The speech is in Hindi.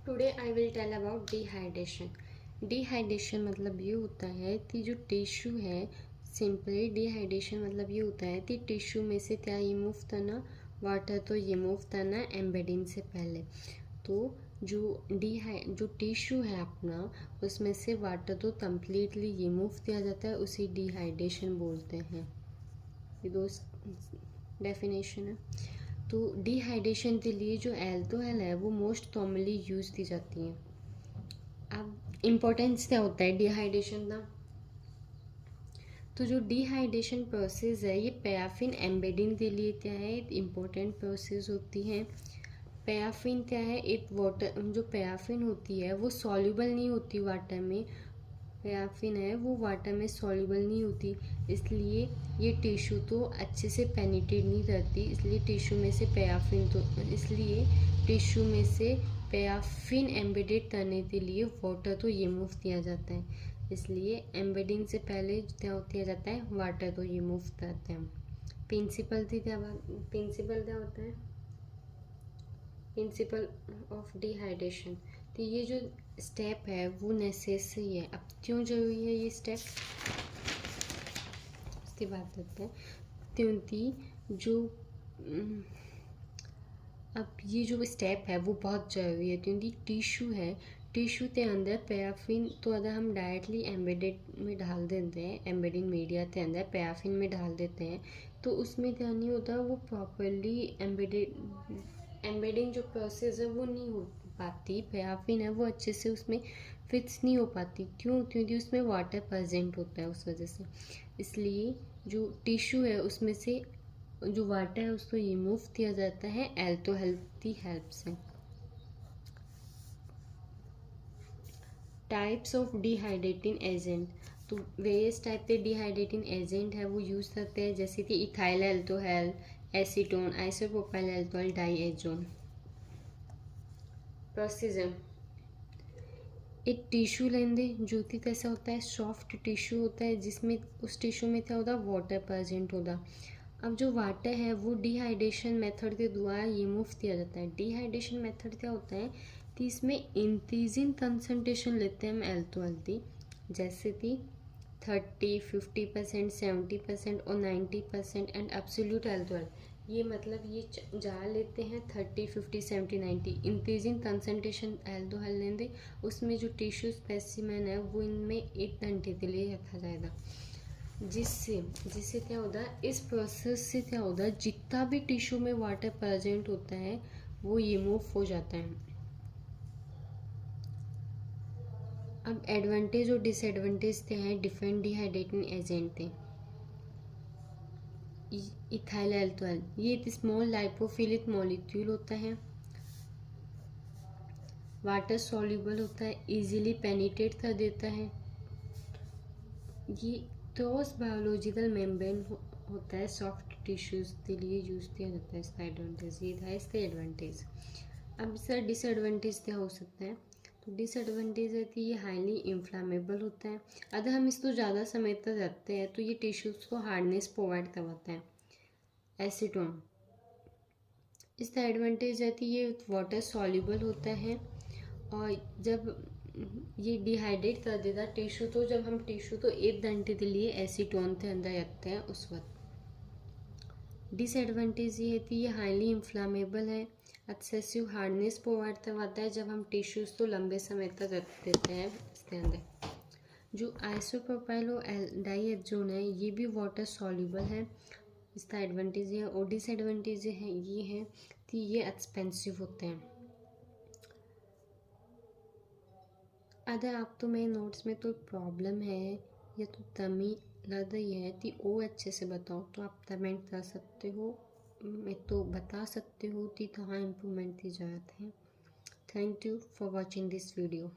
Today I will tell about dehydration. Dehydration मतलब ये होता है कि जो टिश्यू है, सिंपली डिहाइड्रेशन मतलब ये होता है कि टिश्यू में से क्या रिमूव करना, वाटर तो रिमूव करना एम्बेडिंग से पहले। तो जो टिश्यू है अपना, उसमें से वाटर तो कम्प्लीटली रिमूव किया जाता है, उसी डिहाइड्रेशन बोलते हैं। ये दो डेफिनेशन है। तो डिहाइड्रेशन के लिए जो एल्कोहल है वो मोस्ट कॉमनली यूज की जाती है। अब इम्पोर्टेंस क्या होता है डिहाइड्रेशन का? तो जो डिहाइड्रेशन प्रोसेस है ये पैराफिन एम्बेडिंग के लिए क्या है, एक इम्पोर्टेंट प्रोसेस होती है। पैराफिन क्या है, एक वाटर, जो पैराफिन होती है वो सॉल्युबल नहीं होती वाटर में। पैराफिन है वो वाटर में सॉल्युबल नहीं होती, इसलिए ये टिश्यू तो अच्छे से पेनिट्रेट नहीं करती, इसलिए टिश्यू में से पैराफिन एम्बेडेड करने के लिए वाटर तो रिमूव किया जाता है। इसलिए एम्बेडिंग से पहले क्या किया जाता है, वाटर तो रिमूव करते हैं। प्रिंसिपल क्या होता है, प्रिंसिपल ऑफ डिहाइड्रेशन। तो ये जो स्टेप है वो नेसेसरी है। अब क्यों जरूरी है ये स्टेप, उसकी बात करते हैं। क्योंकि अब ये जो स्टेप है वो बहुत ज़रूरी है, क्योंकि टिश्यू है, टिश्यू के अंदर पैराफिन तो अगर हम डायरेक्टली एम्बेडेड में डाल देते हैं, एम्बेडिंग मीडिया के अंदर पैराफिन में डाल देते हैं, तो उसमें क्या नहीं होता, वो प्रॉपरली एम्बेडिंग जो प्रोसेस है वो नहीं हो पाती। पैराफिन है वो अच्छे से उसमें फिक्स नहीं हो पाती। क्यों? क्योंकि उसमें वाटर प्रेजेंट होता है उस वजह से। इसलिए जो टिश्यू है उसमें से जो वाटर है उसको रिमूव किया जाता है एल्कोहल की हेल्प से। Types of dehydrating agent. तो वेरियस टाइप के डिहाइड्रेटिंग एजेंट है वो यूज़ करते हैं, जैसे कि ethyl alcohol, acetone, isopropyl alcohol, dioxane. Procedure, एक टिश्यू लेंगे जो कि कैसा होता है, सॉफ्ट टिश्यू होता है, जिसमें उस टिश्यू में क्या होता है, वाटर प्रेजेंट होगा। अब जो वाटर है वो डिहाइड्रेशन मेथड के द्वारा रिमूव किया जाता है। डिहाइड्रेशन मेथड क्या होता है कि इसमें इंक्रीजिंग कंसनट्रेशन लेते हैं हम एल्कोहल की, जैसे कि 30, 50%, 70% और 90% एंड एब्सोल्यूट एल्कोहल। ये मतलब ये जा लेते हैं 30, 50, 70, 90 इंक्रीजिंग कंसनट्रेशन एल्कोहल लेंगे। उसमें जो टिश्यू स्पेसिमेन है वो इनमें 1 घंटे के लिए रखा जाएगा, जिससे क्या होता है, इस प्रोसेस से क्या होता है, जितना भी टिश्यू में वाटर प्रेजेंट होता है वो रिमूव हो जाता है। अब एडवांटेज और डिसएडवांटेज क्या है डिफरेंट डिहाइड्रेटिंग एजेंट थे। इथाइल एल्कोहल ये एक स्मॉल लाइपोफिलिक मॉलिक्यूल होता है, वाटर सॉल्युबल होता है, इजीली पेनिट्रेट कर देता है। ये क्रॉस बायोलॉजिकल मेम्ब्रेन होता है, सॉफ्ट टिश्यूज के लिए यूज किया जाता है। इसका एडवांटेज ये था, इसका एडवांटेज। अब सर डिसएडवांटेज क्या हो सकता है, तो डिसएडवांटेज है कि ये हाईली इन्फ्लामेबल होता है। अगर हम इसको ज़्यादा समय तक रखते हैं तो ये टिश्यूज़ को हार्डनेस प्रोवाइड करवाता है। एसीटोन, इसका एडवांटेज है कि ये वाटर सॉल्युबल होता है, और जब ये डिहाइड्रेट कर देता टिश्यू, तो जब हम टिश्यू तो 1 घंटे के लिए एसीटोन के अंदर रखते हैं उस वक्त। डिसएडवांटेज ये है कि ये हाईली इन्फ्लामेबल है, एक्सेसिव हार्डनेस प्रोवाइड करवाता है जब हम टिश्यूज़ तो लंबे समय तक रख देते हैं इसके अंदर। जो आइसोप्रोपाइल और डाइएथोन है ये भी वाटर सॉल्युबल है, इसका एडवांटेज है। और डिसएडवांटेज है ये है कि ये एक्सपेंसिव होते हैं। अगर आपको मेरे नोट्स में कोई प्रॉब्लम है या तो कमी लग रही है कि वो अच्छे से बताओ, तो आप कमेंट कर सकते हो, मैं तो बता सकते हो कि कहाँ इम्प्रूवमेंट की ज़रूरत है। Thank you for watching this video.